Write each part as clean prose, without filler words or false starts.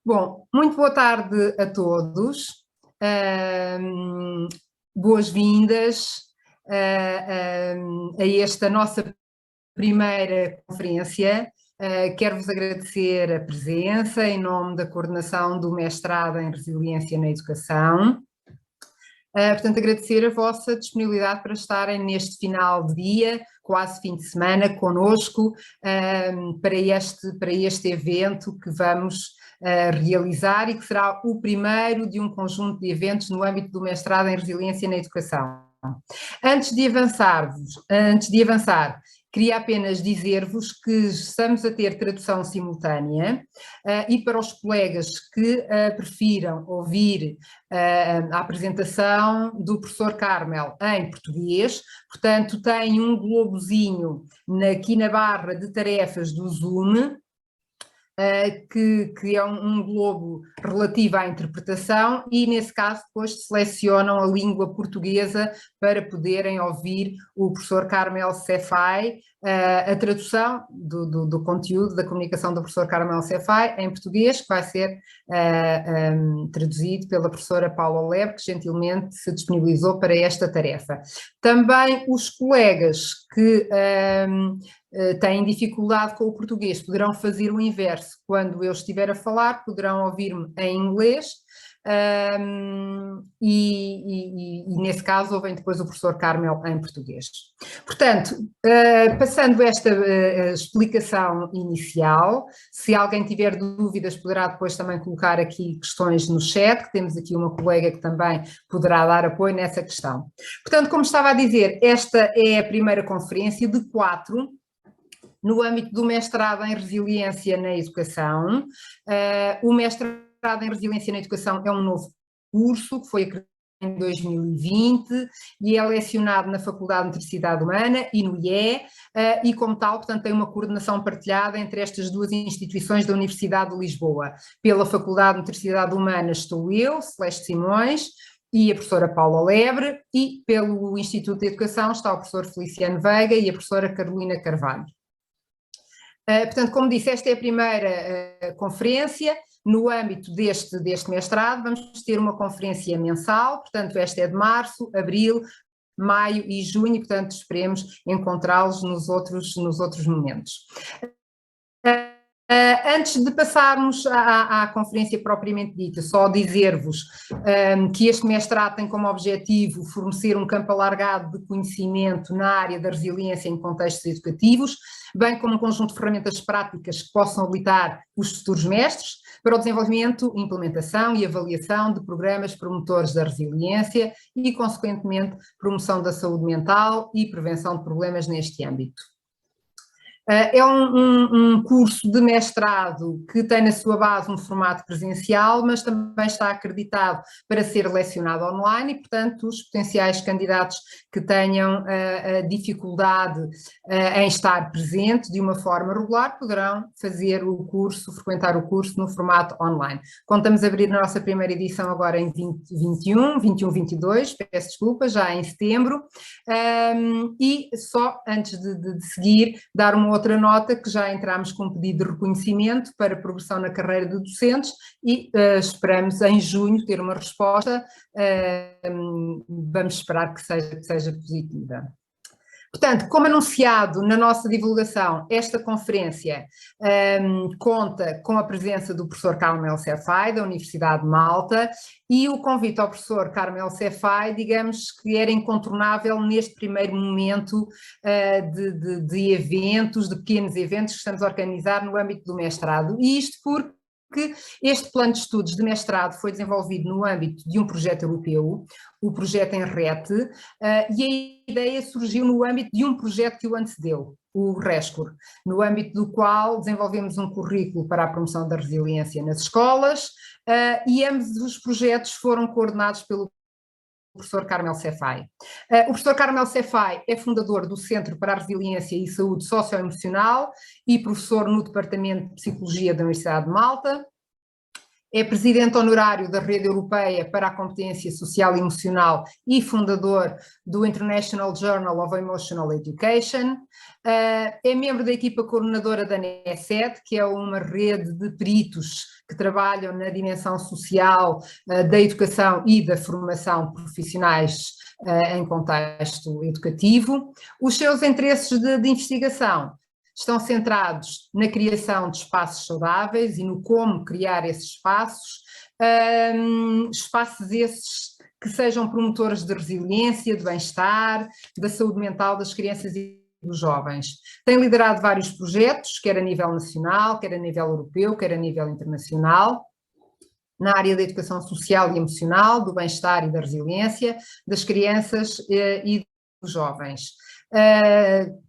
Bom, muito boa tarde a todos. Boas-vindas a esta nossa primeira conferência. Quero-vos agradecer a presença em nome da coordenação do mestrado em Resiliência na Educação. Portanto, agradecer a vossa disponibilidade para estarem neste final de dia, quase fim de semana, connosco, para este evento que vamos realizar e que será o primeiro de um conjunto de eventos no âmbito do mestrado em Resiliência na Educação. Antes de avançar, queria apenas dizer-vos que estamos a ter tradução simultânea e para os colegas que prefiram ouvir a apresentação do professor Carmel em português, portanto tem um globozinho aqui na barra de tarefas do Zoom, que é um globo relativo à interpretação e, nesse caso, depois selecionam a língua portuguesa para poderem ouvir o professor Carmel Cefai, a tradução do conteúdo da comunicação do professor Carmel Cefai em português, que vai ser traduzido pela professora Paula Lebre, que gentilmente se disponibilizou para esta tarefa. Também os colegas que têm dificuldade com o português poderão fazer o inverso. Quando eu estiver a falar, poderão ouvir-me em inglês e nesse caso ouvem depois o professor Carmel em português. Portanto, passando esta explicação inicial, se alguém tiver dúvidas poderá depois também colocar aqui questões no chat, que temos aqui uma colega que também poderá dar apoio nessa questão. Portanto, como estava a dizer, esta é a primeira conferência de 4 no âmbito do mestrado em Resiliência na Educação. O mestrado em Resiliência na Educação é um novo curso que foi criado em 2020 e é lecionado na Faculdade de Motricidade Humana e no IE, e como tal, portanto, tem uma coordenação partilhada entre estas duas instituições da Universidade de Lisboa. Pela Faculdade de Motricidade Humana estou eu, Celeste Simões, e a professora Paula Lebre, e pelo Instituto de Educação está o professor Feliciano Veiga e a professora Carolina Carvalho. Portanto, como disse, esta é a primeira conferência no âmbito deste mestrado. Vamos ter uma conferência mensal, portanto esta é de março, abril, maio e junho, portanto esperemos encontrá-los nos outros momentos. Antes de passarmos à conferência propriamente dita, só dizer-vos que este mestrado tem como objetivo fornecer um campo alargado de conhecimento na área da resiliência em contextos educativos, bem como um conjunto de ferramentas práticas que possam habilitar os futuros mestres para o desenvolvimento, implementação e avaliação de programas promotores da resiliência e, consequentemente, promoção da saúde mental e prevenção de problemas neste âmbito. É um curso de mestrado que tem na sua base um formato presencial, mas também está acreditado para ser lecionado online e, portanto, os potenciais candidatos que tenham dificuldade em estar presente de uma forma regular poderão fazer o curso, frequentar o curso no formato online. Contamos abrir a nossa primeira edição agora em 21-22, peço desculpa, já em setembro, e só antes de seguir, dar uma outra nota que já entramos com um pedido de reconhecimento para progressão na carreira de docentes e esperamos em junho ter uma resposta, vamos esperar que seja positiva. Portanto, como anunciado na nossa divulgação, esta conferência conta com a presença do professor Carmel Cefai, da Universidade de Malta, e o convite ao professor Carmel Cefai, digamos que era incontornável neste primeiro momento de eventos, de pequenos eventos que estamos a organizar no âmbito do mestrado, e isto porque este plano de estudos de mestrado foi desenvolvido no âmbito de um projeto europeu, o projeto ENRET, e a ideia surgiu no âmbito de um projeto que o antecedeu, o RESCUR, no âmbito do qual desenvolvemos um currículo para a promoção da resiliência nas escolas, e ambos os projetos foram coordenados pelo professor Carmel Cefai. O professor Carmel Cefai é fundador do Centro para a Resiliência e Saúde Socioemocional e professor no Departamento de Psicologia da Universidade de Malta. É presidente honorário da Rede Europeia para a Competência Social e Emocional e fundador do International Journal of Emotional Education. É membro da equipa coordenadora da NESED, que é uma rede de peritos que trabalham na dimensão social da educação e da formação profissionais em contexto educativo. Os seus interesses de investigação estão centrados na criação de espaços saudáveis e no como criar esses espaços, espaços esses que sejam promotores de resiliência, de bem-estar, da saúde mental das crianças e dos jovens. Tem liderado vários projetos, quer a nível nacional, quer a nível europeu, quer a nível internacional, na área da educação social e emocional, do bem-estar e da resiliência das crianças e dos jovens.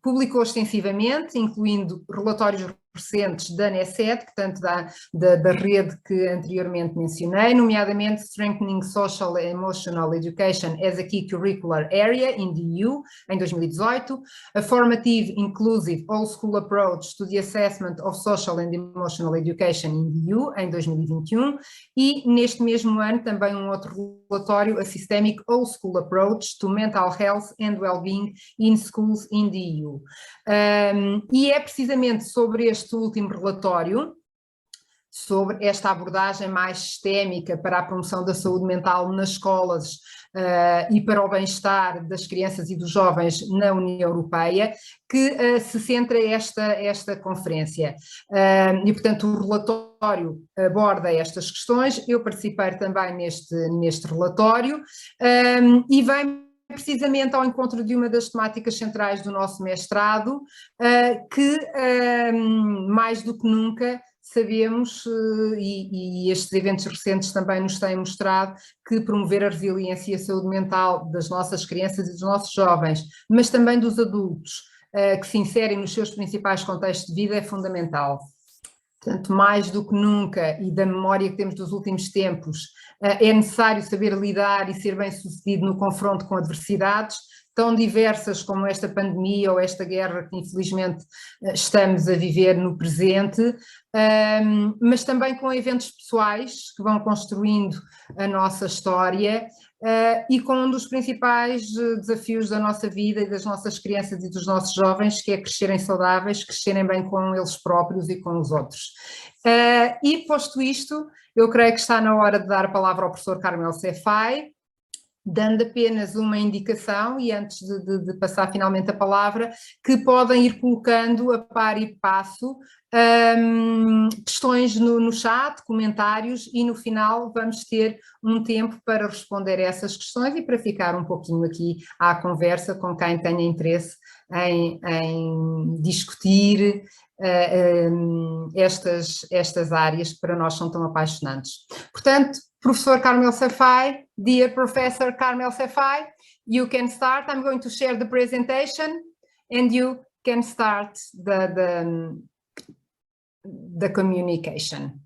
Publicou extensivamente, incluindo relatórios recentes da NESED, portanto da rede que anteriormente mencionei, nomeadamente Strengthening Social and Emotional Education as a Key Curricular Area in the EU, em 2018, a Formative Inclusive All School Approach to the Assessment of Social and Emotional Education in the EU, em 2021, e neste mesmo ano também um outro relatório, a Systemic All School Approach to Mental Health and Wellbeing in Schools in the EU. E é precisamente sobre este último relatório, sobre esta abordagem mais sistémica para a promoção da saúde mental nas escolas e para o bem-estar das crianças e dos jovens na União Europeia, que se centra esta conferência. E, portanto, o relatório aborda estas questões, eu participei também neste relatório, e vem precisamente ao encontro de uma das temáticas centrais do nosso mestrado, que mais do que nunca sabemos, e estes eventos recentes também nos têm mostrado, que promover a resiliência e a saúde mental das nossas crianças e dos nossos jovens, mas também dos adultos, que se inserem nos seus principais contextos de vida, é fundamental. Portanto, mais do que nunca, e da memória que temos dos últimos tempos, é necessário saber lidar e ser bem-sucedido no confronto com adversidades, tão diversas como esta pandemia ou esta guerra que infelizmente estamos a viver no presente, mas também com eventos pessoais que vão construindo a nossa história e com um dos principais desafios da nossa vida e das nossas crianças e dos nossos jovens, que é crescerem saudáveis, crescerem bem com eles próprios e com os outros. E posto isto, eu creio que está na hora de dar a palavra ao professor Carmel Cefai, dando apenas uma indicação, e antes de passar finalmente a palavra, que podem ir colocando a par e passo questões no chat, comentários, e no final vamos ter um tempo para responder a essas questões e para ficar um pouquinho aqui à conversa com quem tenha interesse em discutir estas áreas que para nós são tão apaixonantes. Portanto, Professor Carmel Cefai, dear Professor Carmel Cefai, you can start. I'm going to share the presentation and you can start the communication.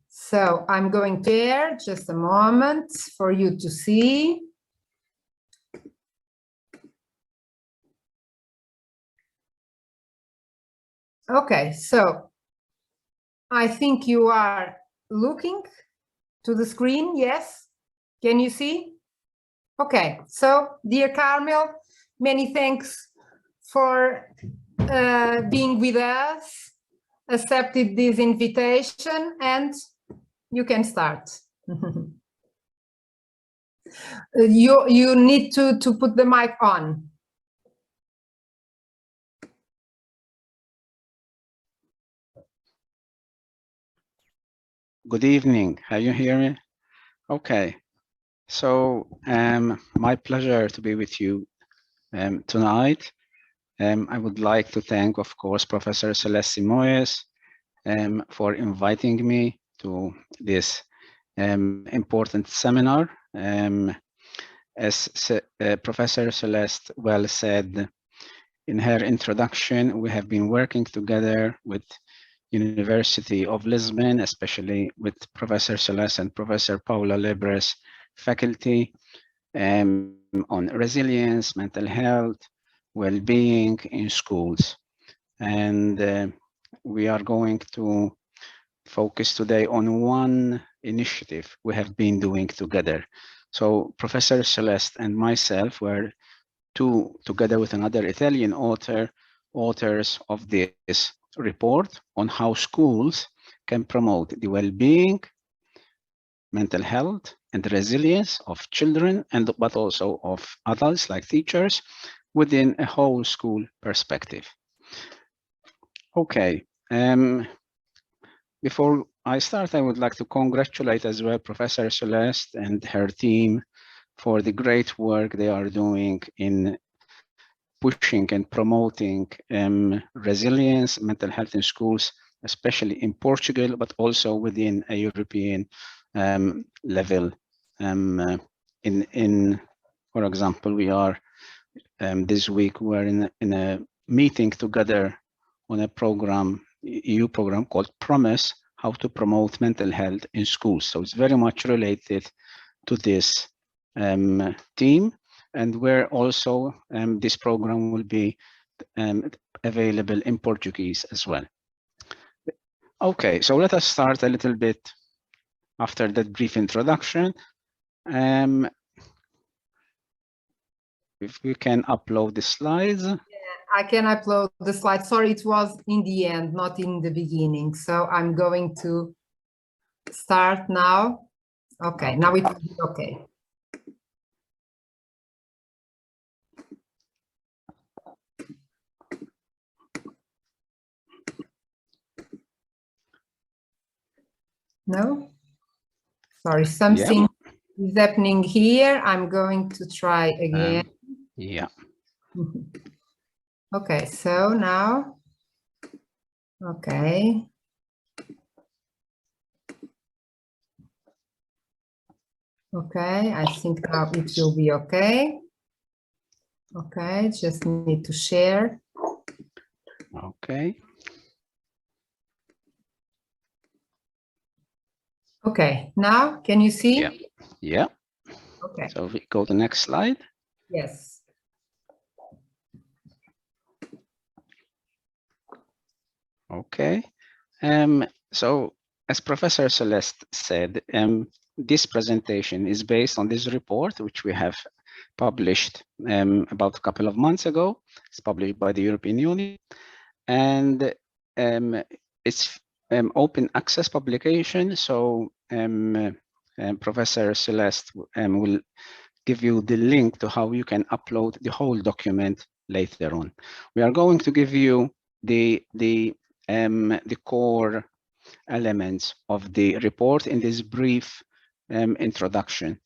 So I'm going to share just a moment for you to see. Okay, so I think you are looking to the screen, yes? Can you see? Okay, so dear Carmel, many thanks for being with us, accepted this invitation, and you can start. You need to put the mic on. Good evening, can you hear me? Okay, so my pleasure to be with you tonight. I would like to thank, of course, Professor Celeste Moyes for inviting me to this important seminar. As Professor Celeste well said in her introduction, we have been working together with University of Lisbon, especially with Professor Celeste and Professor Paula Lebres faculty on resilience, mental health, well-being in schools. And we are going to focus today on one initiative we have been doing together. So Professor Celeste and myself were together with another Italian authors of this report on how schools can promote the well-being, mental health, and resilience of children, but also of adults like teachers within a whole school perspective. Okay, before I start, I would like to congratulate as well Professor Celeste and her team for the great work they are doing in pushing and promoting resilience, mental health in schools, especially in Portugal, but also within a European level. For example, we are this week we're in a meeting together on a program, EU program called Promise, how to promote mental health in schools. So it's very much related to this team, and where also this program will be available in Portuguese as well. Okay, so let us start a little bit after that brief introduction. If we can upload the slides. Yeah, I can upload the slides. Sorry, it was in the end, not in the beginning. So I'm going to start now. Okay, now it will be okay. No? Sorry, something is happening here. I'm going to try again. Yeah. Okay, so now, okay. Okay, I think now it will be okay. Okay, just need to share. Okay. Okay, now can you see? Yeah. Yeah. Okay. So we go to the next slide. Yes. Okay. So as Professor Celeste said, this presentation is based on this report, which we have published about a couple of months ago. It's published by the European Union, and it's open access publication. So Professor Celeste will give you the link to how you can upload the whole document later on. We are going to give you the core elements of the report in this brief introduction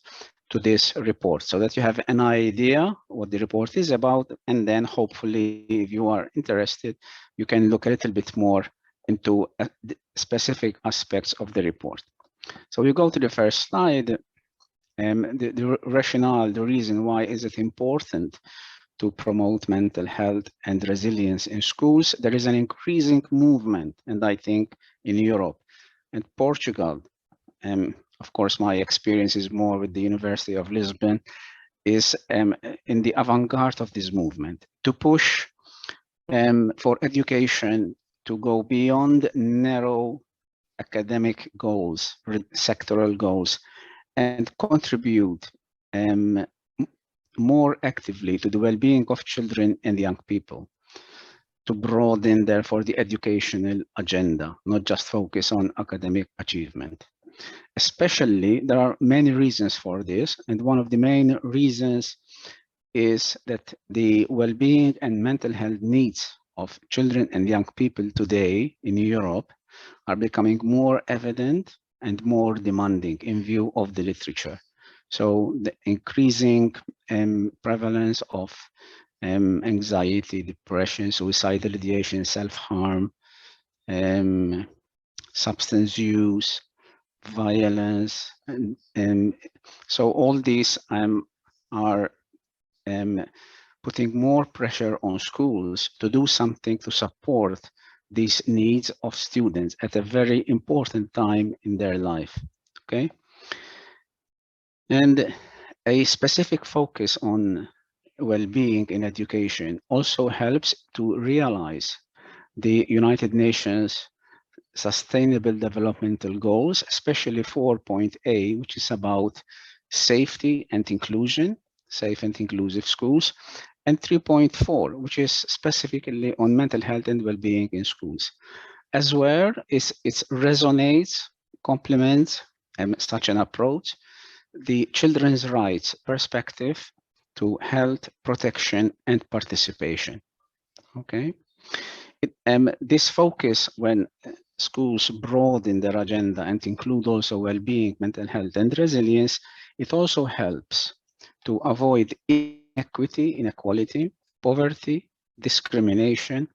to this report, so that you have an idea what the report is about, and then hopefully, if you are interested, you can look a little bit more into specific aspects of the report. So we go to the first slide. The rationale, the reason why is it important to promote mental health and resilience in schools. There is an increasing movement, and I think in Europe and Portugal, of course, my experience is more with the University of Lisbon, is in the avant-garde of this movement to push for education to go beyond narrow academic goals, sectoral goals, and contribute more actively to the well-being of children and young people, to broaden, therefore, the educational agenda, not just focus on academic achievement. Especially, there are many reasons for this, and one of the main reasons is that the well-being and mental health needs of children and young people today in Europe are becoming more evident and more demanding in view of the literature. So the increasing prevalence of anxiety, depression, suicidal ideation, self-harm, substance use, violence, and so all these are putting more pressure on schools to do something to support these needs of students at a very important time in their life. Okay. And a specific focus on well-being in education also helps to realize the United Nations Sustainable Developmental Goals, especially 4.A, which is about safety and inclusion, safe and inclusive schools, and 3.4, which is specifically on mental health and well-being in schools. As well, it resonates, complements such an approach, the children's rights perspective to health, protection, and participation. Okay. This focus, when schools broaden their agenda and include also well-being, mental health, and resilience, it also helps to avoid inequality, poverty, discrimination,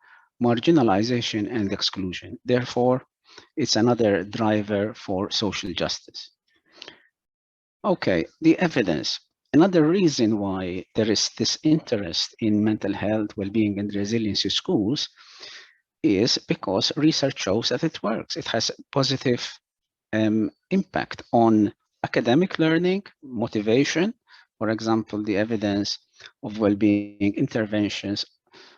marginalization, and exclusion. Therefore, it's another driver for social justice. Okay, the evidence. Another reason why there is this interest in mental health, well-being, and resilience in schools is because research shows that it works. It has positive impact on academic learning, motivation. For example, the evidence of well-being interventions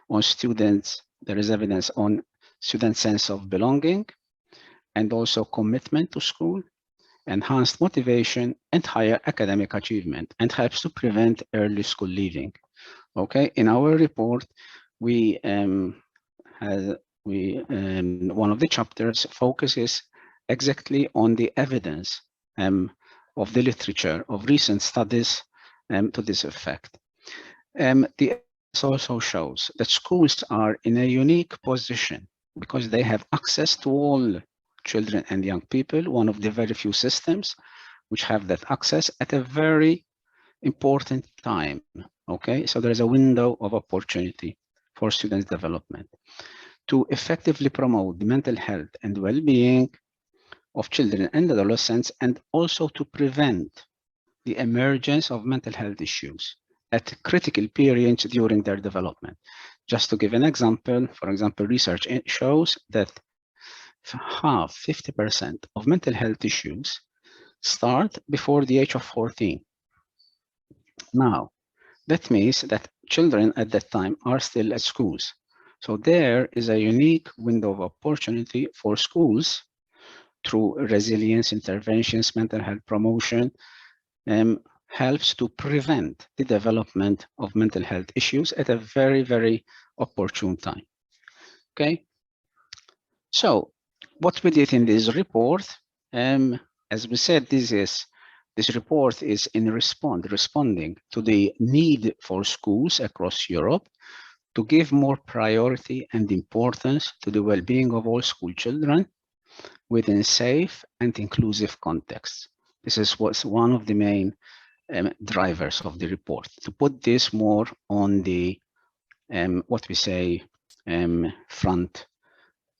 on students, there is evidence on student sense of belonging and also commitment to school, enhanced motivation, and higher academic achievement, and helps to prevent early school leaving. Okay, in our report, one of the chapters focuses exactly on the evidence of the literature of recent studies to this effect. The evidence also shows that schools are in a unique position because they have access to all children and young people, one of the very few systems which have that access at a very important time. Okay, so there's a window of opportunity for students' development to effectively promote the mental health and well-being of children and adolescents, and also to prevent the emergence of mental health issues at critical periods during their development. Just to give an example, for example, research shows that 50% of mental health issues start before the age of 14. Now, that means that children at that time are still at schools. So there is a unique window of opportunity for schools through resilience interventions, mental health promotion, helps to prevent the development of mental health issues at a very, very opportune time. Okay. So what we did in this report, as we said, this report is in responding to the need for schools across Europe to give more priority and importance to the well-being of all school children within safe and inclusive contexts. This is what's one of the main drivers of the report, to put this more on the what we say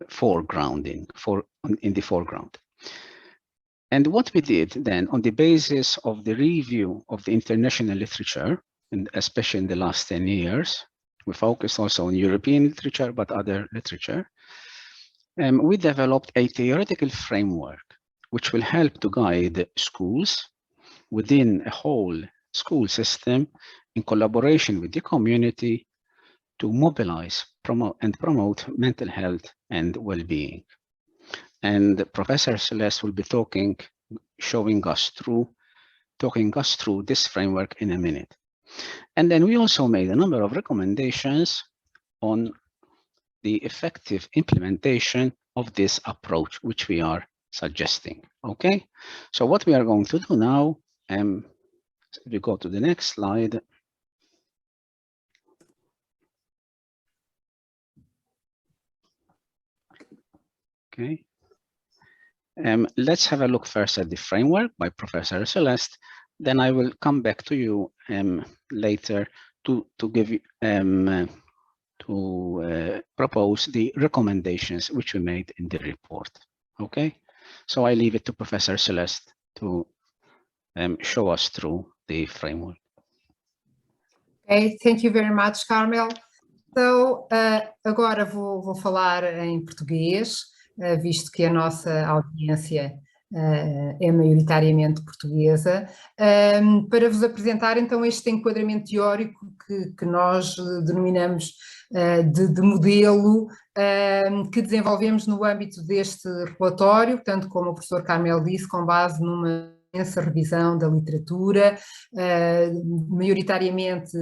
foreground. And what we did then, on the basis of the review of the international literature, and especially in the last 10 years, we focused also on European literature, but other literature, we developed a theoretical framework which will help to guide schools within a whole school system in collaboration with the community to mobilize, promote mental health and well-being. And Professor Celeste will be talking us through this framework in a minute. And then we also made a number of recommendations on the effective implementation of this approach, which we are suggesting. Okay, so what we are going to do now, if we go to the next slide. Okay, let's have a look first at the framework by Professor Celeste. Then I will come back to you later to give you propose the recommendations which we made in the report. Okay, so I leave it to Professor Celeste to show us through the framework. Okay, thank you very much, Carmel. So, agora vou falar em português, visto que a nossa audiência é maioritariamente portuguesa, para vos apresentar então este enquadramento teórico que nós denominamos de modelo, que desenvolvemos no âmbito deste relatório, portanto, como o professor Carmel disse, com base numa essa revisão da literatura, maioritariamente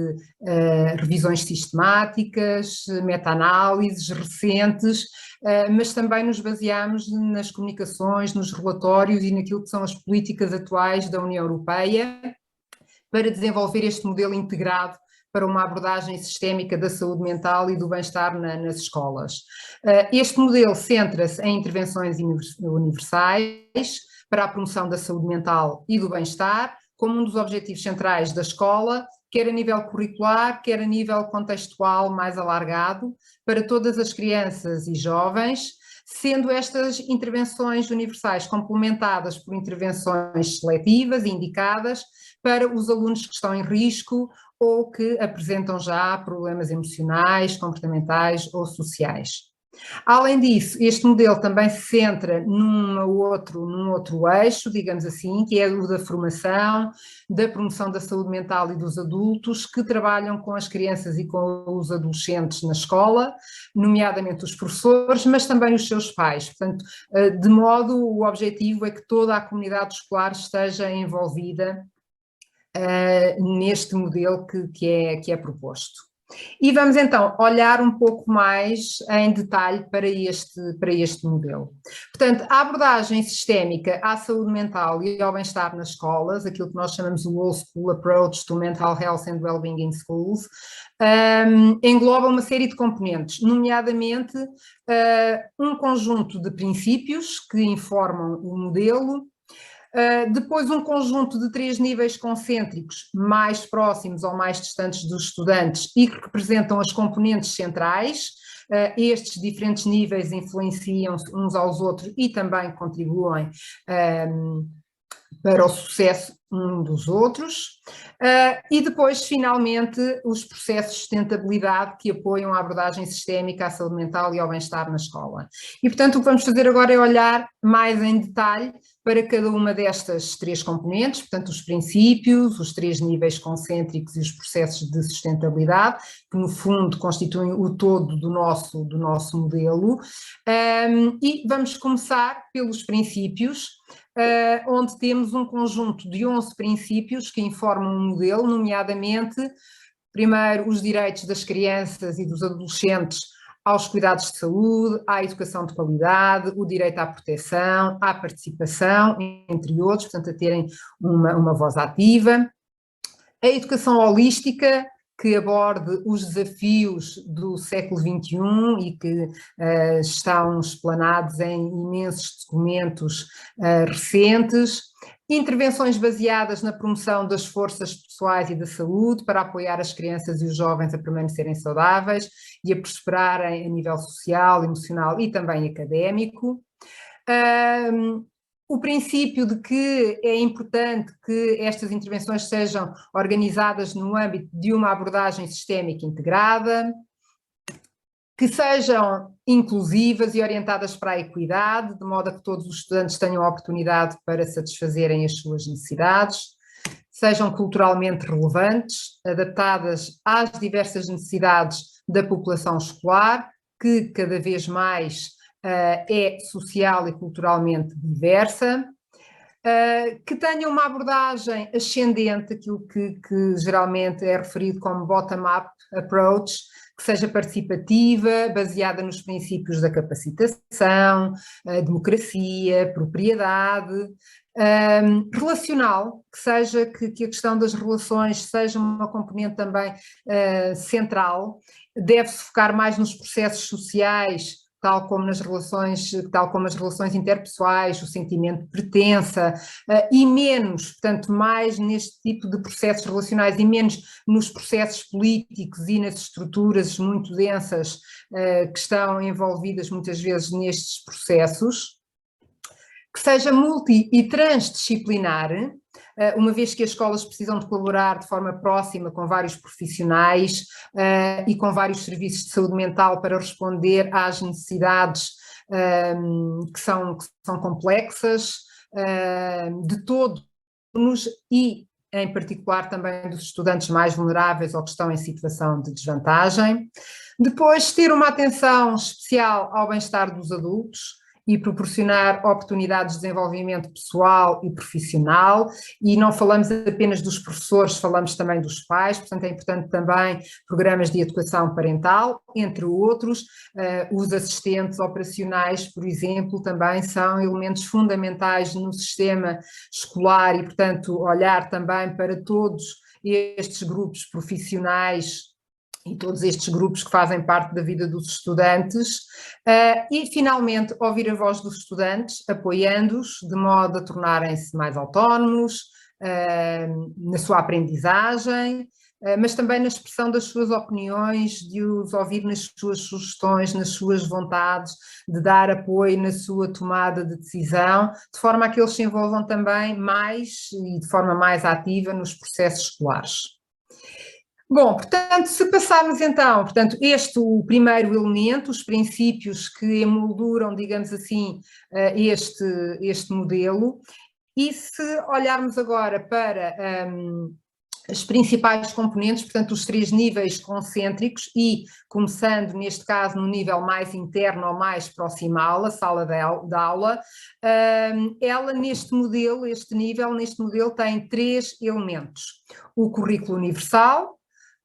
revisões sistemáticas, meta-análises recentes, mas também nos baseamos nas comunicações, nos relatórios e naquilo que são as políticas atuais da União Europeia para desenvolver este modelo integrado para uma abordagem sistémica da saúde mental e do bem-estar nas escolas. Este modelo centra-se em intervenções universais para a promoção da saúde mental e do bem-estar, como um dos objetivos centrais da escola, quer a nível curricular, quer a nível contextual mais alargado, para todas as crianças e jovens, sendo estas intervenções universais complementadas por intervenções seletivas e indicadas para os alunos que estão em risco ou que apresentam já problemas emocionais, comportamentais ou sociais. Além disso, este modelo também se centra num outro eixo, digamos assim, que é o da formação, da promoção da saúde mental e dos adultos que trabalham com as crianças e com os adolescentes na escola, nomeadamente os professores, mas também os seus pais. Portanto, de modo, o objetivo é que toda a comunidade escolar esteja envolvida neste modelo que é proposto. E vamos então olhar um pouco mais em detalhe para este modelo. Portanto, a abordagem sistémica à saúde mental e ao bem-estar nas escolas, aquilo que nós chamamos o Old School Approach to Mental Health and Wellbeing in Schools, engloba uma série de componentes, nomeadamente um conjunto de princípios que informam o modelo, depois um conjunto de 3 níveis concêntricos mais próximos ou mais distantes dos estudantes e que representam as componentes centrais. Estes diferentes níveis influenciam-se uns aos outros e também contribuem para o sucesso um dos outros, e depois, finalmente, os processos de sustentabilidade que apoiam a abordagem sistémica à saúde mental e ao bem-estar na escola. E, portanto, o que vamos fazer agora é olhar mais em detalhe para cada uma destas 3 componentes, portanto, os princípios, os 3 níveis concêntricos e os processos de sustentabilidade, que no fundo constituem o todo do nosso modelo, e vamos começar pelos princípios, onde temos um conjunto de 11 princípios que informam o modelo, nomeadamente, primeiro, os direitos das crianças e dos adolescentes aos cuidados de saúde, à educação de qualidade, o direito à proteção, à participação, entre outros, portanto, a terem uma voz ativa. A educação holística, que aborde os desafios do século XXI e que estão explanados em imensos documentos recentes. Intervenções baseadas na promoção das forças pessoais e da saúde para apoiar as crianças e os jovens a permanecerem saudáveis e a prosperarem a nível social, emocional e também académico. O princípio de que é importante que estas intervenções sejam organizadas no âmbito de uma abordagem sistémica integrada, que sejam inclusivas e orientadas para a equidade, de modo a que todos os estudantes tenham a oportunidade para satisfazerem as suas necessidades, sejam culturalmente relevantes, adaptadas às diversas necessidades da população escolar, que cada vez mais é social e culturalmente diversa, que tenha uma abordagem ascendente, aquilo que geralmente é referido como bottom-up approach, que seja participativa, baseada nos princípios da capacitação, democracia, propriedade, relacional, que seja que a questão das relações seja uma componente também central, deve-se focar mais nos processos sociais, tal como as relações interpessoais, o sentimento de pertença, e menos, portanto, mais neste tipo de processos relacionais e menos nos processos políticos e nas estruturas muito densas que estão envolvidas muitas vezes nestes processos, que seja multi e transdisciplinar, uma vez que as escolas precisam de colaborar de forma próxima com vários profissionais e com vários serviços de saúde mental para responder às necessidades que são complexas, de todos e, em particular, também dos estudantes mais vulneráveis ou que estão em situação de desvantagem. Depois, ter uma atenção especial ao bem-estar dos adultos e proporcionar oportunidades de desenvolvimento pessoal e profissional, e não falamos apenas dos professores, falamos também dos pais, portanto é importante também programas de educação parental, entre outros. Os assistentes operacionais, por exemplo, também são elementos fundamentais no sistema escolar e, portanto, olhar também para todos estes grupos profissionais e todos estes grupos que fazem parte da vida dos estudantes, e finalmente ouvir a voz dos estudantes, apoiando-os de modo a tornarem-se mais autónomos na sua aprendizagem, mas também na expressão das suas opiniões, de os ouvir nas suas sugestões, nas suas vontades, de dar apoio na sua tomada de decisão, de forma a que eles se envolvam também mais e de forma mais ativa nos processos escolares. Bom, portanto, se passarmos então, portanto, o primeiro elemento, os princípios que emolduram, digamos assim, este modelo, e se olharmos agora para as principais componentes, portanto, os 3 níveis concêntricos e, começando neste caso no nível mais interno ou mais proximal, a sala de aula, ela neste modelo tem 3 elementos. O currículo universal,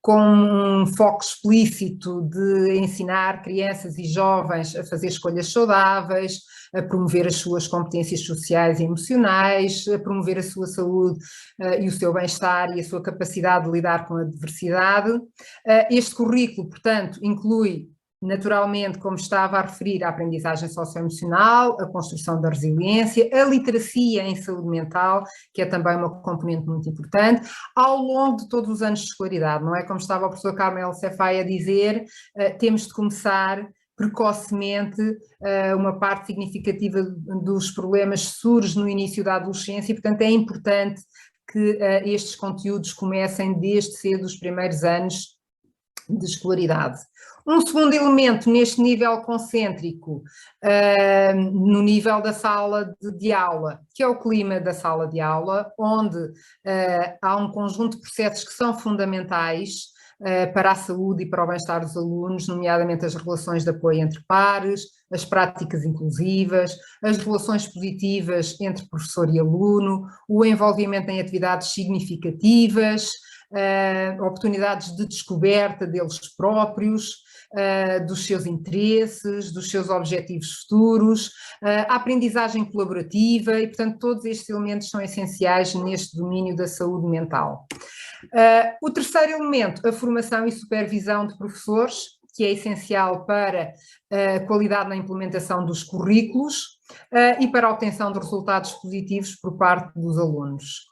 com um foco explícito de ensinar crianças e jovens a fazer escolhas saudáveis, a promover as suas competências sociais e emocionais, a promover a sua saúde e o seu bem-estar e a sua capacidade de lidar com a diversidade. Este currículo, portanto, inclui naturalmente, como estava a referir, a aprendizagem socioemocional, a construção da resiliência, a literacia em saúde mental, que é também uma componente muito importante, ao longo de todos os anos de escolaridade, não é? Como estava o professor Carmel Cefai a dizer, temos de começar precocemente, uma parte significativa dos problemas surge no início da adolescência e, portanto, é importante que estes conteúdos comecem desde cedo, os primeiros anos de escolaridade. Um segundo elemento neste nível concêntrico, no nível da sala de aula, que é o clima da sala de aula, onde há um conjunto de processos que são fundamentais para a saúde e para o bem-estar dos alunos, nomeadamente as relações de apoio entre pares, as práticas inclusivas, as relações positivas entre professor e aluno, o envolvimento em atividades significativas, oportunidades de descoberta deles próprios, dos seus interesses, dos seus objetivos futuros, a aprendizagem colaborativa e, portanto, todos estes elementos são essenciais neste domínio da saúde mental. O terceiro elemento, a formação e supervisão de professores, que é essencial para a qualidade na implementação dos currículos e para a obtenção de resultados positivos por parte dos alunos.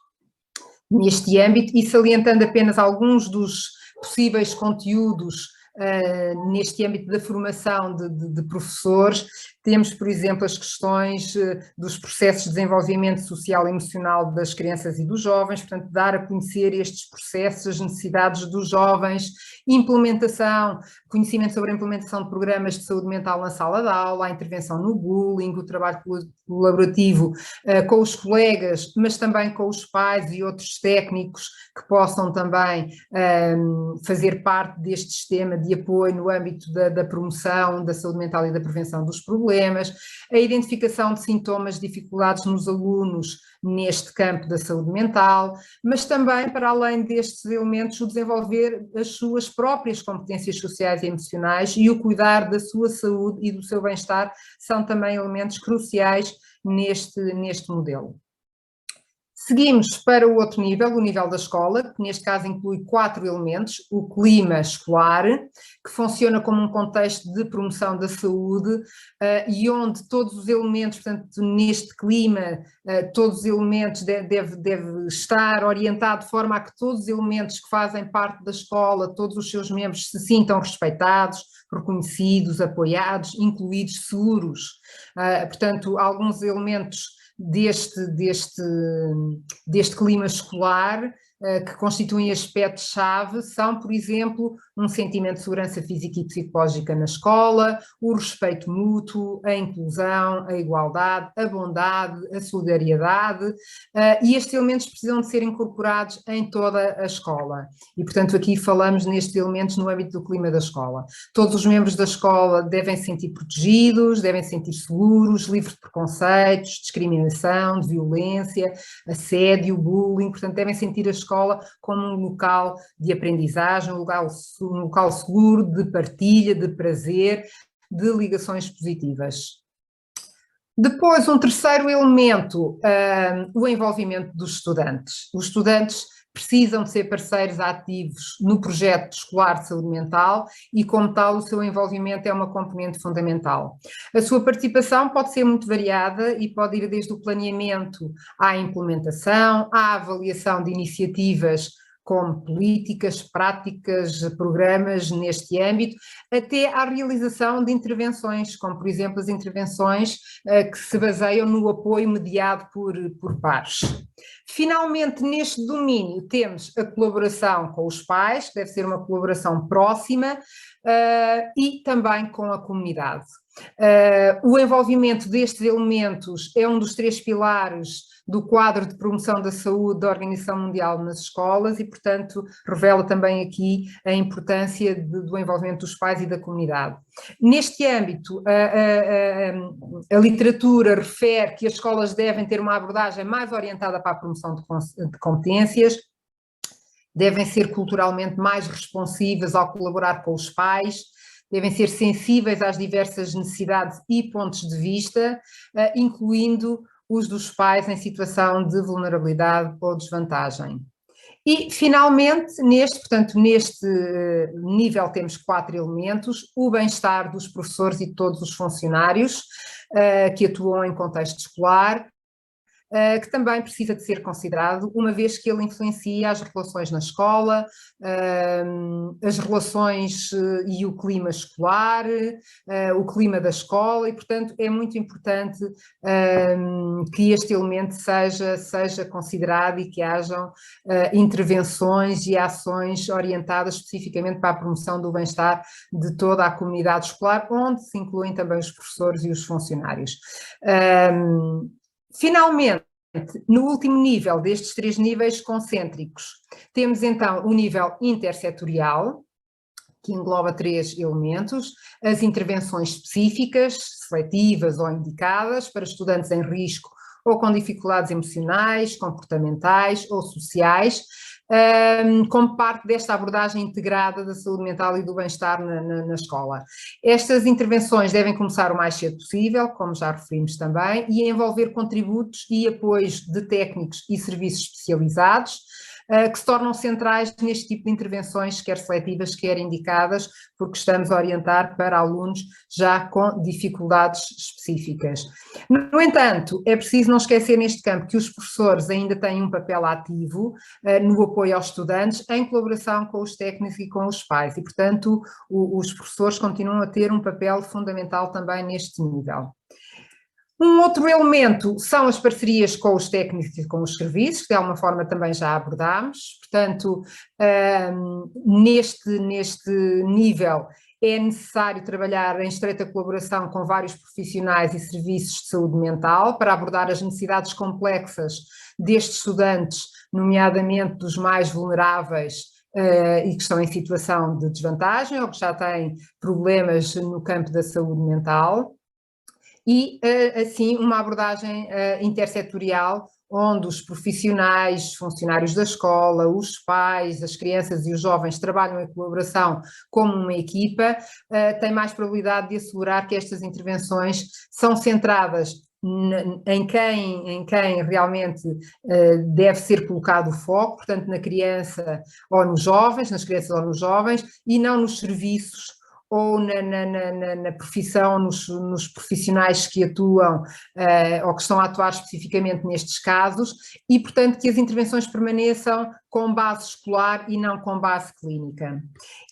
Neste âmbito, e salientando apenas alguns dos possíveis conteúdos neste âmbito da formação de professores, temos, por exemplo, as questões dos processos de desenvolvimento social e emocional das crianças e dos jovens, portanto, dar a conhecer estes processos, as necessidades dos jovens, implementação, conhecimento sobre a implementação de programas de saúde mental na sala de aula, a intervenção no bullying, o trabalho colaborativo com os colegas, mas também com os pais e outros técnicos que possam também fazer parte deste sistema de apoio no âmbito da promoção da saúde mental e da prevenção dos problemas, a identificação de sintomas, dificuldades nos alunos neste campo da saúde mental, mas também, para além destes elementos, o desenvolver as suas próprias competências sociais e emocionais e o cuidar da sua saúde e do seu bem-estar são também elementos cruciais neste modelo. Seguimos para o outro nível, o nível da escola, que neste caso inclui 4 elementos: o clima escolar, que funciona como um contexto de promoção da saúde e onde todos os elementos, portanto, neste clima, todos os elementos deve estar orientado de forma a que todos os elementos que fazem parte da escola, todos os seus membros se sintam respeitados, reconhecidos, apoiados, incluídos, seguros. Portanto, alguns elementos deste clima escolar que constituem aspectos-chave são, por exemplo, um sentimento de segurança física e psicológica na escola, o respeito mútuo, a inclusão, a igualdade, a bondade, a solidariedade, e estes elementos precisam de ser incorporados em toda a escola. E, portanto, aqui falamos nestes elementos no âmbito do clima da escola. Todos os membros da escola devem se sentir protegidos, devem se sentir seguros, livres de preconceitos, discriminação, de violência, assédio, bullying, portanto, devem sentir a escola como um local de aprendizagem, um local seguro, de partilha, de prazer, de ligações positivas. Depois, um terceiro elemento, o envolvimento dos estudantes. Os estudantes precisam de ser parceiros ativos no projeto escolar de saúde mental e, como tal, o seu envolvimento é uma componente fundamental. A sua participação pode ser muito variada e pode ir desde o planeamento à implementação, à avaliação de iniciativas como políticas, práticas, programas neste âmbito, até à realização de intervenções, como por exemplo as intervenções que se baseiam no apoio mediado por pares. Finalmente, neste domínio, temos a colaboração com os pais, que deve ser uma colaboração próxima, e também com a comunidade. O envolvimento destes elementos é um dos 3 pilares do quadro de promoção da saúde da Organização Mundial nas escolas e, portanto, revela também aqui a importância do envolvimento dos pais e da comunidade. Neste âmbito, a literatura refere que as escolas devem ter uma abordagem mais orientada para a promoção de competências, devem ser culturalmente mais responsivas ao colaborar com os pais, devem ser sensíveis às diversas necessidades e pontos de vista, incluindo os dos pais em situação de vulnerabilidade ou desvantagem. E, finalmente, neste nível temos 4 elementos: o bem-estar dos professores e de todos os funcionários que atuam em contexto escolar, que também precisa de ser considerado, uma vez que ele influencia as relações na escola, as relações e o clima escolar, o clima da escola, e, portanto, é muito importante que este elemento seja considerado e que hajam intervenções e ações orientadas especificamente para a promoção do bem-estar de toda a comunidade escolar, onde se incluem também os professores e os funcionários. Finalmente, no último nível destes 3 níveis concêntricos, temos então o nível intersetorial, que engloba 3 elementos: as intervenções específicas, seletivas ou indicadas para estudantes em risco ou com dificuldades emocionais, comportamentais ou sociais, como parte desta abordagem integrada da saúde mental e do bem-estar na escola. Estas intervenções devem começar o mais cedo possível, como já referimos também, e envolver contributos e apoios de técnicos e serviços especializados, que se tornam centrais neste tipo de intervenções, quer seletivas, quer indicadas, porque estamos a orientar para alunos já com dificuldades específicas. No entanto, é preciso não esquecer neste campo que os professores ainda têm um papel ativo no apoio aos estudantes, em colaboração com os técnicos e com os pais, e, portanto, os professores continuam a ter um papel fundamental também neste nível. Um outro elemento são as parcerias com os técnicos e com os serviços, que de alguma forma também já abordámos. Portanto, neste nível é necessário trabalhar em estreita colaboração com vários profissionais e serviços de saúde mental para abordar as necessidades complexas destes estudantes, nomeadamente dos mais vulneráveis e que estão em situação de desvantagem ou que já têm problemas no campo da saúde mental. E, assim, uma abordagem intersetorial, onde os profissionais, funcionários da escola, os pais, as crianças e os jovens trabalham em colaboração como uma equipa, tem mais probabilidade de assegurar que estas intervenções são centradas em quem realmente deve ser colocado o foco, portanto, na criança ou nos jovens, nas crianças ou nos jovens, e não nos serviços ou na profissão, nos profissionais que atuam ou que estão a atuar especificamente nestes casos, e, portanto, que as intervenções permaneçam com base escolar e não com base clínica.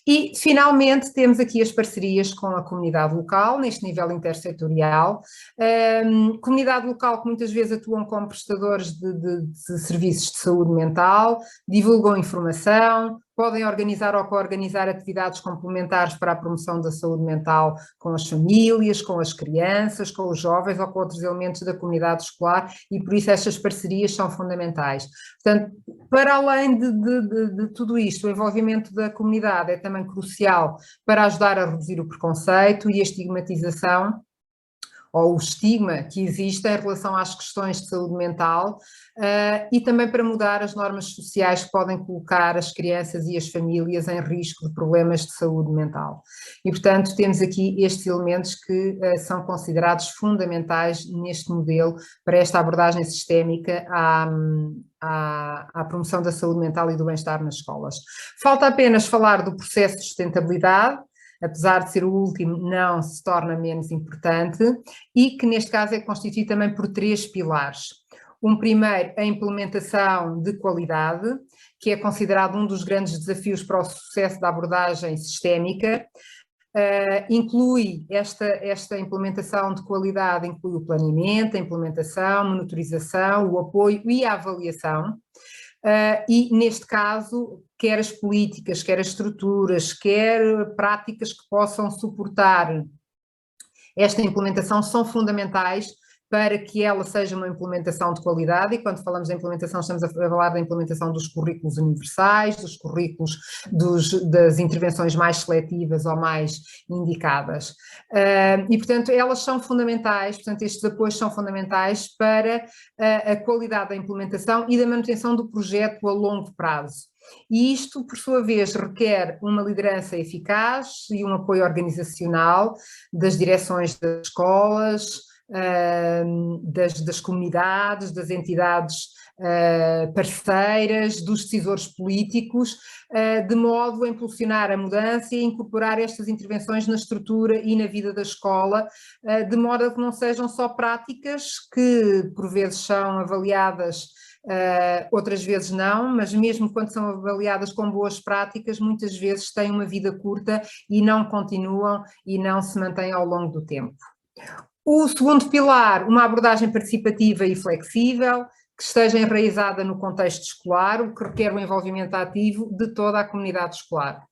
E, finalmente, temos aqui as parcerias com a comunidade local, neste nível intersetorial, comunidade local que muitas vezes atuam como prestadores de serviços de saúde mental, divulgam informação, podem organizar ou coorganizar atividades complementares para a promoção da saúde mental com as famílias, com as crianças, com os jovens ou com outros elementos da comunidade escolar, e por isso estas parcerias são fundamentais. Portanto, para além de tudo isto, o envolvimento da comunidade é também crucial para ajudar a reduzir o preconceito e a estigmatização, ou o estigma que existe em relação às questões de saúde mental, e também para mudar as normas sociais que podem colocar as crianças e as famílias em risco de problemas de saúde mental. E, portanto, temos aqui estes elementos que são considerados fundamentais neste modelo para esta abordagem sistémica à promoção da saúde mental e do bem-estar nas escolas. Falta apenas falar do processo de sustentabilidade, apesar de ser o último, não se torna menos importante, e que neste caso é constituído também por 3 pilares. Um primeiro, a implementação de qualidade, que é considerado um dos grandes desafios para o sucesso da abordagem sistémica. Inclui esta implementação de qualidade, inclui o planeamento, a implementação, a monitorização, o apoio e a avaliação. E, neste caso, quer as políticas, quer as estruturas, quer práticas que possam suportar esta implementação são fundamentais para que ela seja uma implementação de qualidade, e quando falamos de implementação estamos a falar da implementação dos currículos universais, dos currículos das intervenções mais seletivas ou mais indicadas. E, portanto, elas são fundamentais, portanto, estes apoios são fundamentais para a qualidade da implementação e da manutenção do projeto a longo prazo. E isto, por sua vez, requer uma liderança eficaz e um apoio organizacional das direções das escolas, das comunidades, das entidades parceiras, dos decisores políticos, de modo a impulsionar a mudança e incorporar estas intervenções na estrutura e na vida da escola, de modo a que não sejam só práticas que por vezes são avaliadas, outras vezes não, mas mesmo quando são avaliadas com boas práticas, muitas vezes têm uma vida curta e não continuam e não se mantêm ao longo do tempo. O segundo pilar, uma abordagem participativa e flexível, que esteja enraizada no contexto escolar, o que requer o envolvimento ativo de toda a comunidade escolar.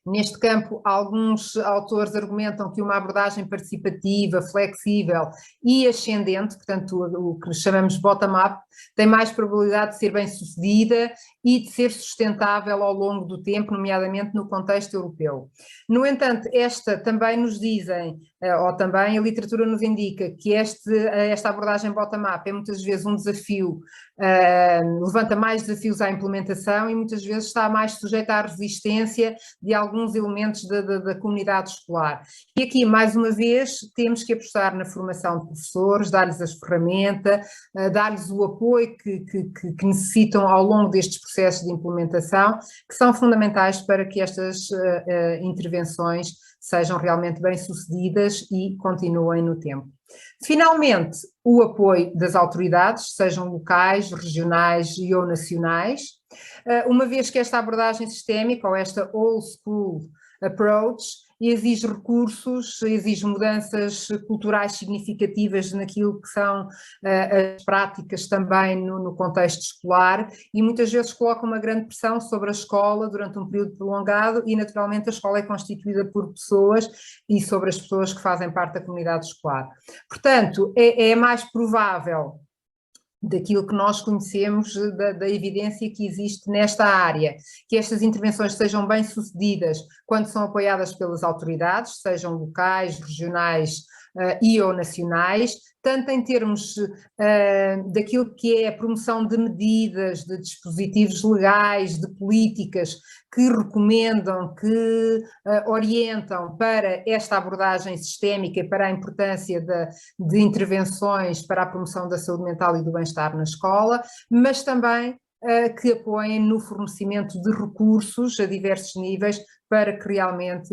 Neste campo, alguns autores argumentam que uma abordagem participativa, flexível e ascendente, portanto o que chamamos bottom-up, tem mais probabilidade de ser bem-sucedida e de ser sustentável ao longo do tempo, nomeadamente no contexto europeu. No entanto, esta também nos dizem, ou também a literatura nos indica que esta abordagem bottom-up é muitas vezes um desafio, levanta mais desafios à implementação e muitas vezes está mais sujeita à resistência de alguns elementos da comunidade escolar. E aqui, mais uma vez, temos que apostar na formação de professores, dar-lhes as ferramentas, dar-lhes o apoio que necessitam ao longo destes processos de implementação, que são fundamentais para que estas intervenções sejam realmente bem-sucedidas e continuem no tempo. Finalmente, o apoio das autoridades, sejam locais, regionais e ou nacionais, uma vez que esta abordagem sistémica, ou esta old school approach, exige recursos, exige mudanças culturais significativas naquilo que são as práticas também no contexto escolar, e muitas vezes coloca uma grande pressão sobre a escola durante um período prolongado, e naturalmente a escola é constituída por pessoas e sobre as pessoas que fazem parte da comunidade escolar. Portanto, é mais provável, daquilo que nós conhecemos, da evidência que existe nesta área, que estas intervenções sejam bem-sucedidas quando são apoiadas pelas autoridades, sejam locais, regionais e ou nacionais, tanto em termos daquilo que é a promoção de medidas, de dispositivos legais, de políticas que recomendam, que orientam para esta abordagem sistémica e para a importância de intervenções para a promoção da saúde mental e do bem-estar na escola, mas também que apoiem no fornecimento de recursos a diversos níveis para que realmente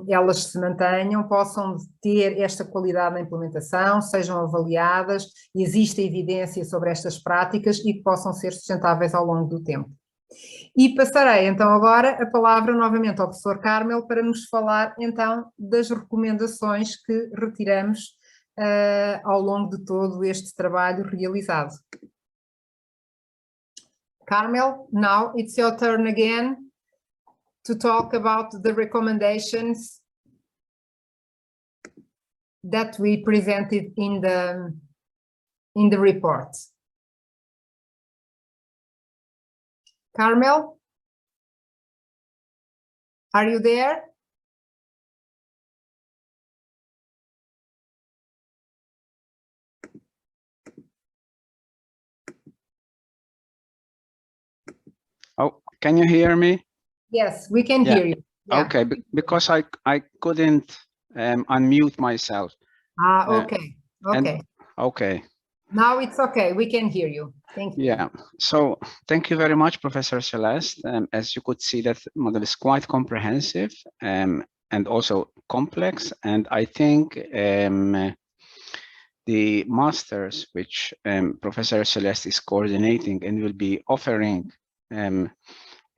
elas se mantenham, possam ter esta qualidade na implementação, sejam avaliadas, exista evidência sobre estas práticas e que possam ser sustentáveis ao longo do tempo. E passarei então agora a palavra novamente ao professor Carmel para nos falar então das recomendações que retiramos ao longo de todo este trabalho realizado. Carmel, now it's your turn again to talk about the recommendations that we presented in the report. Carmel, are you there? Oh, can you hear me? Yes, we can hear you. Yeah. Okay, because I couldn't unmute myself. Okay. Okay. Now it's okay. We can hear you. Thank you. Yeah. So thank you very much, Professor Celeste. As you could see, that model is quite comprehensive and also complex. And I think the masters, which Professor Celeste is coordinating and will be offering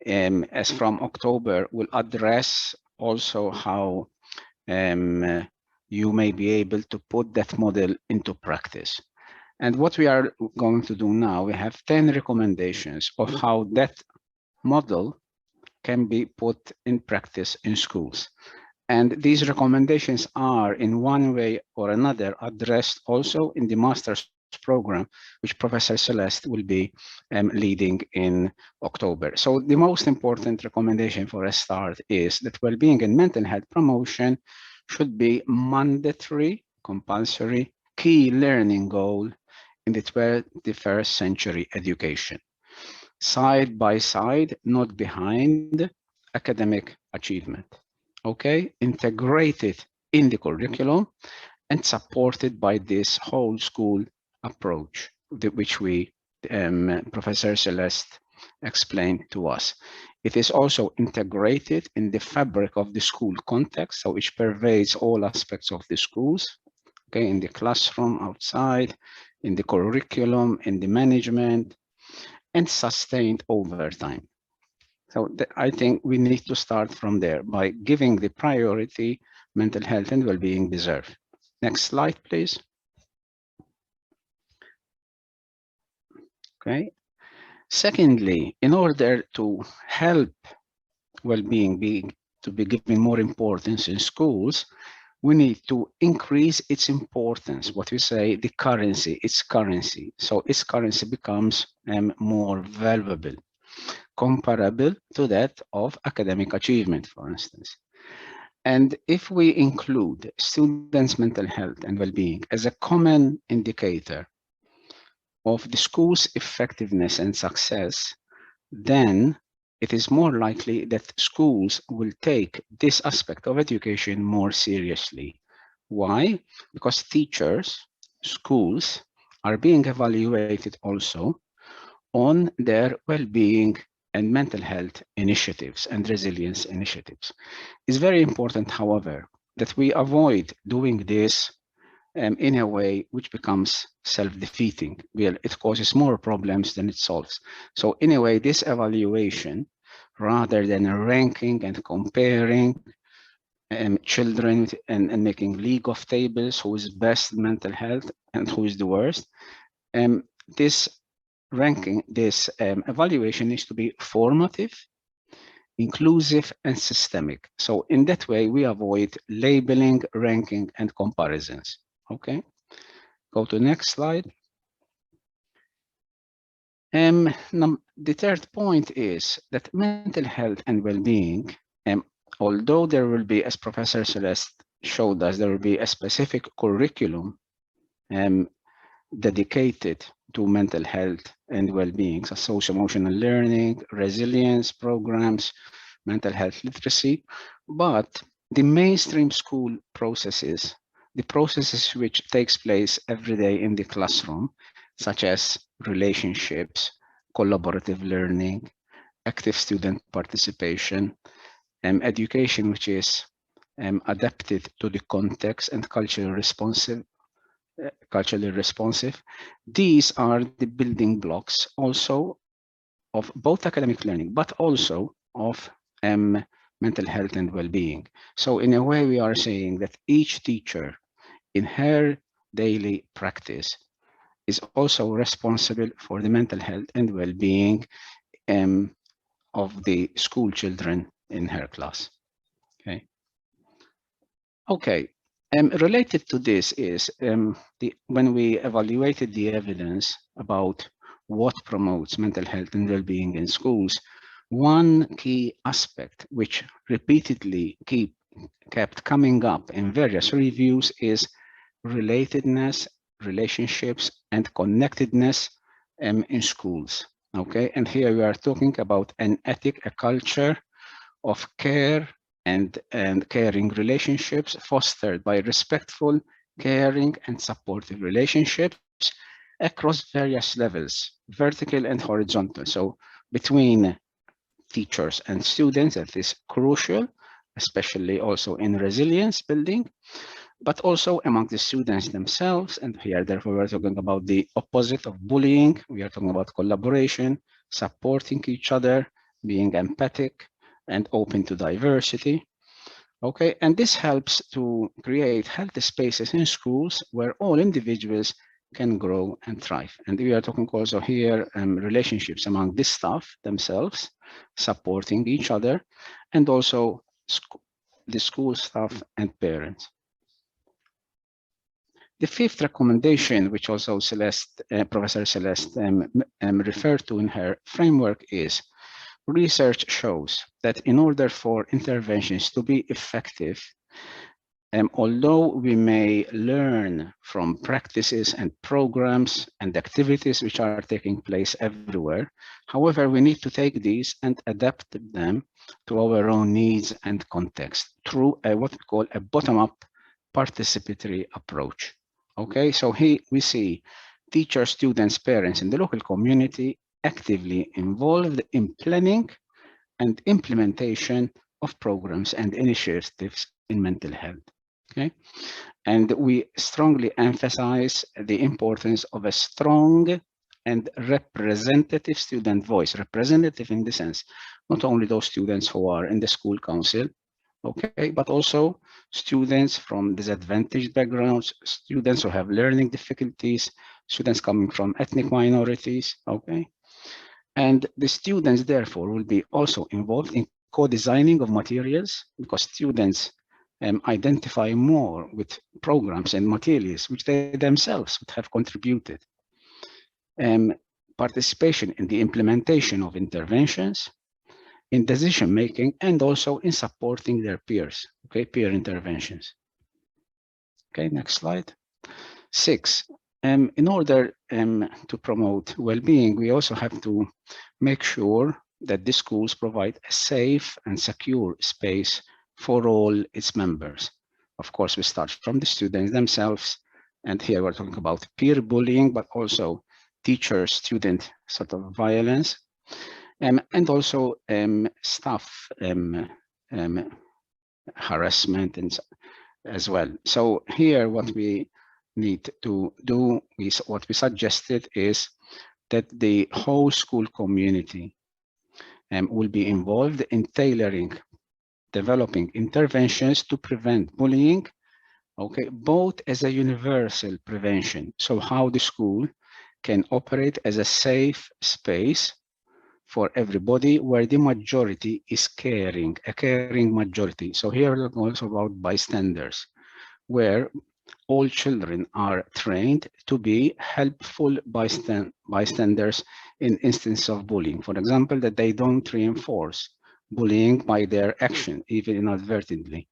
as from October, will address also how you may be able to put that model into practice. And what we are going to do now, we have 10 recommendations of how that model can be put in practice in schools. And these recommendations are in one way or another addressed also in the master's program, which Professor Celeste will be leading in October. So the most important recommendation for a start is that well-being and mental health promotion should be mandatory, compulsory, key learning goal in the 21st century education. Side by side, not behind academic achievement. Okay, integrated in the curriculum and supported by this whole school approach, which we, Professor Celeste explained to us. It is also integrated in the fabric of the school context, so which pervades all aspects of the schools, okay, in the classroom, outside, in the curriculum, in the management, and sustained over time. So I think we need to start from there by giving the priority mental health and well-being deserve. Next slide, please. Okay. Secondly, in order to help well-being to be given more importance in schools, we need to increase its importance, what we say, the currency, its currency. So its currency becomes more valuable, comparable to that of academic achievement, for instance. And if we include students' mental health and well-being as a common indicator of the school's effectiveness and success, then it is more likely that schools will take this aspect of education more seriously. Why? Because teachers, schools are being evaluated also on their well-being and mental health initiatives and resilience initiatives. It's very important, however, that we avoid doing this in a way which becomes self-defeating. It causes more problems than it solves. So in a way, this evaluation, rather than ranking and comparing children and making league of tables, who is best mental health and who is the worst, this ranking, this evaluation needs to be formative, inclusive, and systemic. So in that way, we avoid labeling, ranking, and comparisons. Okay, go to the next slide. The third point is that mental health and well-being, although there will be, as Professor Celeste showed us, there will be a specific curriculum dedicated to mental health and well-being, so socio-emotional learning, resilience programs, mental health literacy, but the mainstream school processes, the processes which takes place every day in the classroom, such as relationships, collaborative learning, active student participation, education which is adapted to the context and culturally responsive. These are the building blocks also of both academic learning, but also of mental health and well-being. So in a way, we are saying that each teacher in her daily practice is also responsible for the mental health and well-being of the school children in her class. Okay. Related to this is when we evaluated the evidence about what promotes mental health and well-being in schools, one key aspect which repeatedly kept coming up in various reviews is relatedness, relationships, and connectedness in schools. Okay, and here we are talking about an ethic, a culture of care and caring relationships fostered by respectful, caring, and supportive relationships across various levels, vertical and horizontal. So between teachers and students, that is crucial, especially also in resilience building, but also among the students themselves. And here, therefore, we're talking about the opposite of bullying. We are talking about collaboration, supporting each other, being empathic, and open to diversity. Okay, and this helps to create healthy spaces in schools where all individuals can grow and thrive. And we are talking also here relationships among the staff themselves, supporting each other, and also the school staff and parents. The fifth recommendation, which also Professor Celeste referred to in her framework, is research shows that in order for interventions to be effective, although we may learn from practices and programs and activities which are taking place everywhere, however, we need to take these and adapt them to our own needs and context through what we call a bottom-up participatory approach. Okay, so here we see teachers, students, parents in the local community actively involved in planning and implementation of programs and initiatives in mental health. Okay, and we strongly emphasize the importance of a strong and representative student voice, representative in the sense, not only those students who are in the school council, okay, but also students from disadvantaged backgrounds, students who have learning difficulties, students coming from ethnic minorities, okay? And the students, therefore, will be also involved in co-designing of materials because students identify more with programs and materials which they themselves would have contributed. Participation in the implementation of interventions, in decision-making, and also in supporting their peers, okay, peer interventions. Okay, next slide. 6, in order to promote well-being, we also have to make sure that the schools provide a safe and secure space for all its members. Of course, we start from the students themselves, and here we're talking about peer bullying, but also teacher-student sort of violence, and also staff harassment and as well. So here, what we need to do is what we suggested is that the whole school community will be involved in tailoring, developing interventions to prevent bullying, okay, both as a universal prevention. So how the school can operate as a safe space for everybody where the majority is caring, a caring majority. So here we're also about bystanders, where all children are trained to be helpful bystanders in instances of bullying. For example, that they don't reinforce bullying by their action, even inadvertently.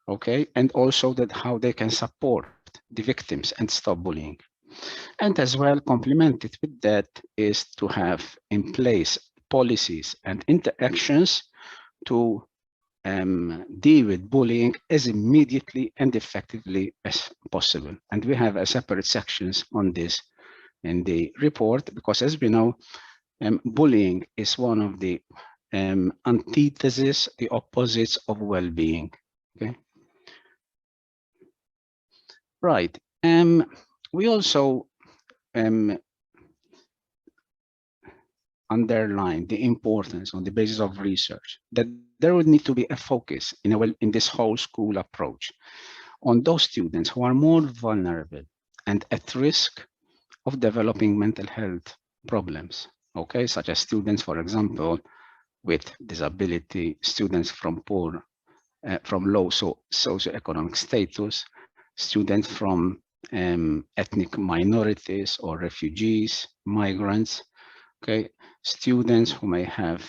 Okay, and also that how they can support the victims and stop bullying. And as well, complemented with that is to have in place policies and interactions to deal with bullying as immediately and effectively as possible. And we have a separate sections on this in the report, because as we know, bullying is one of the antithesis, the opposites of well-being. Okay. Right. We also underline the importance on the basis of research that there would need to be a focus in this whole school approach on those students who are more vulnerable and at risk of developing mental health problems, okay, such as students, for example, with disability, students from low socioeconomic status, students from ethnic minorities or refugees, migrants, okay, students who may have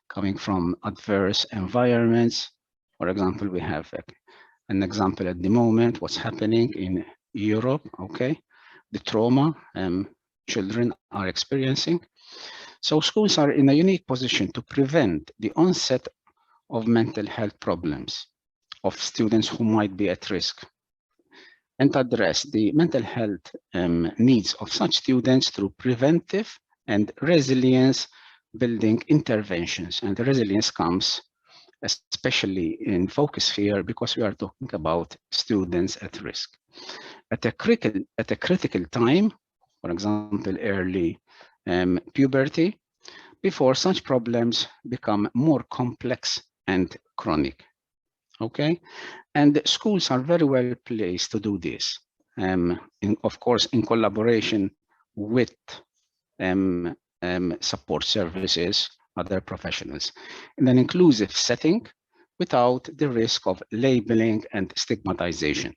coming from adverse environments. For example, we have an example at the moment, what's happening in Europe, okay, the trauma children are experiencing. So schools are in a unique position to prevent the onset of mental health problems of students who might be at risk and address the mental health needs of such students through preventive and resilience building interventions. And the resilience comes especially in focus here because we are talking about students at risk. At a critical time, for example, early puberty, before such problems become more complex and chronic. Okay, and schools are very well placed to do this, of course, in collaboration with support services, other professionals, in an inclusive setting without the risk of labeling and stigmatization.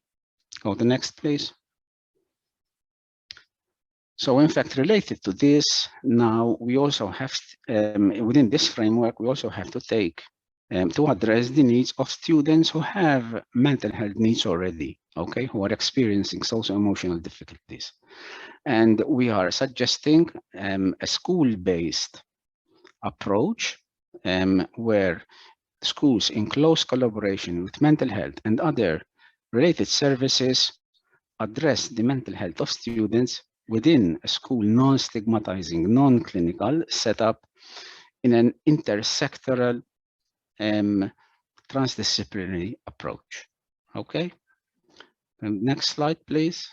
Go to the next, please. So in fact, related to this, now we also have, within this framework, we also have to take to address the needs of students who have mental health needs already, okay, who are experiencing socio-emotional difficulties. And we are suggesting a school-based approach where schools in close collaboration with mental health and other related services address the mental health of students within a school non-stigmatizing, non-clinical setup in an intersectoral transdisciplinary approach. Okay, and next slide, please.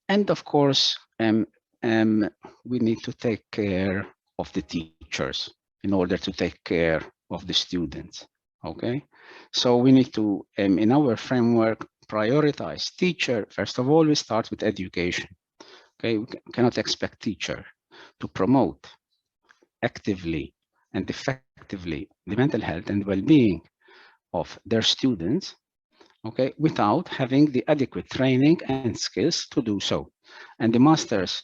And of course, we need to take care of the teachers in order to take care of the students. Okay, so we need to, in our framework, prioritize teacher. First of all, we start with education. Okay, we cannot expect teacher to promote actively and effectively the mental health and well-being of their students, okay, without having the adequate training and skills to do so. And the master's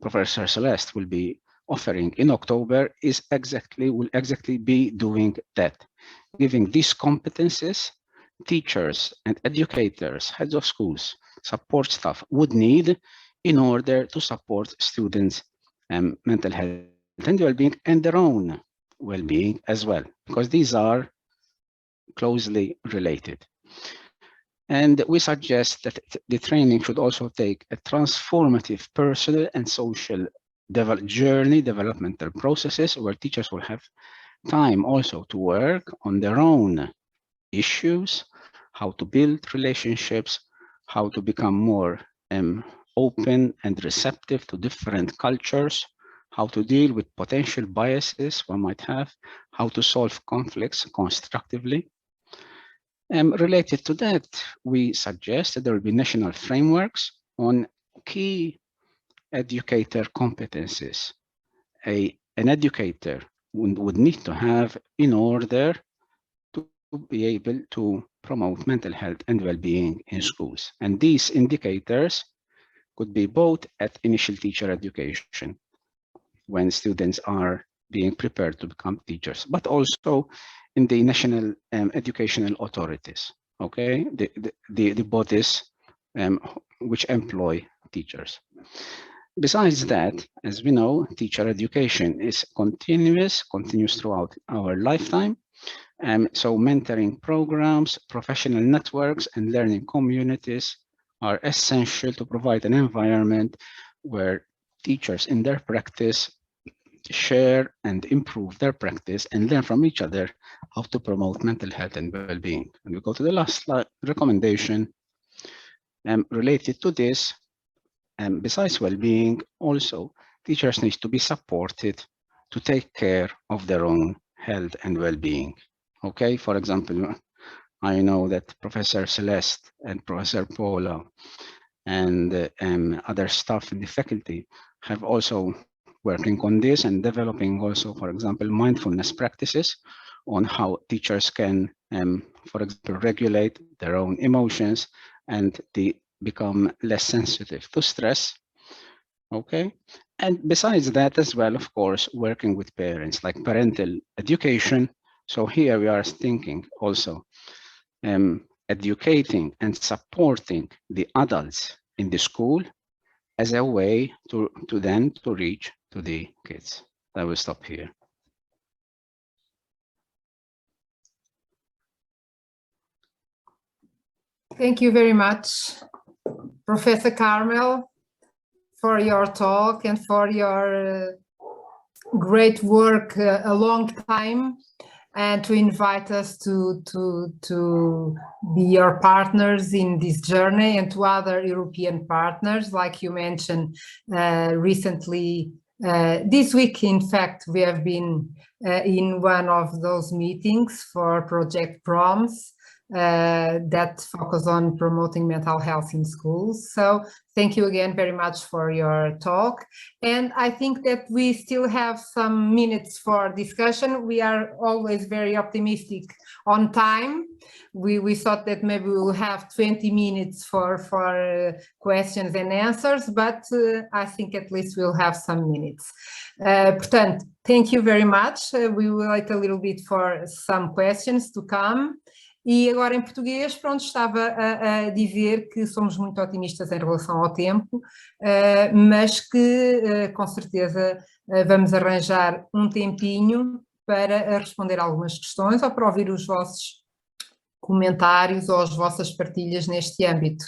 Professor Celeste will be offering in October will exactly be doing that, giving these competencies teachers and educators, heads of schools, support staff would need in order to support students' mental health and well-being and their own well-being as well, because these are closely related. And we suggest that the training should also take a transformative personal and social developmental processes where teachers will have time also to work on their own issues, how to build relationships, how to become more open and receptive to different cultures, how to deal with potential biases one might have, how to solve conflicts constructively. Related to that, we suggest that there will be national frameworks on key educator competencies an educator would need to have in order to be able to promote mental health and well-being in schools. And these indicators could be both at initial teacher education, when students are being prepared to become teachers, but also in the national educational authorities, okay, the bodies which employ teachers. Besides that, as we know, teacher education is continuous throughout our lifetime. So mentoring programs, professional networks, and learning communities are essential to provide an environment where teachers in their practice share and improve their practice and learn from each other how to promote mental health and well-being. And we go to the last recommendation related to this. Besides well-being, also teachers need to be supported to take care of their own health and well-being. Okay, for example, I know that Professor Celeste and Professor Paula and other staff in the faculty have also working on this and developing also, for example, mindfulness practices on how teachers can, for example, regulate their own emotions and become less sensitive to stress. Okay, and besides that as well, of course, working with parents, like parental education. So here we are thinking also educating and supporting the adults in the school as a way to reach to the kids. I will stop here. Thank you very much, Professor Carmel, for your talk and for your great work a long time, and to invite us to be your partners in this journey, and to other European partners, like you mentioned recently. This week, in fact, we have been in one of those meetings for Project PROMS that focus on promoting mental health in schools. So thank you again very much for your talk. And I think that we still have some minutes for discussion. We are always very optimistic on time. We thought that maybe we will have 20 minutes for questions and answers, but I think at least we'll have some minutes. Portanto, thank you very much. We will wait a little bit for some questions to come. E agora em português, pronto, estava a dizer que somos muito otimistas em relação ao tempo, mas que com certeza vamos arranjar um tempinho para responder algumas questões ou para ouvir os vossos comentários ou as vossas partilhas neste âmbito.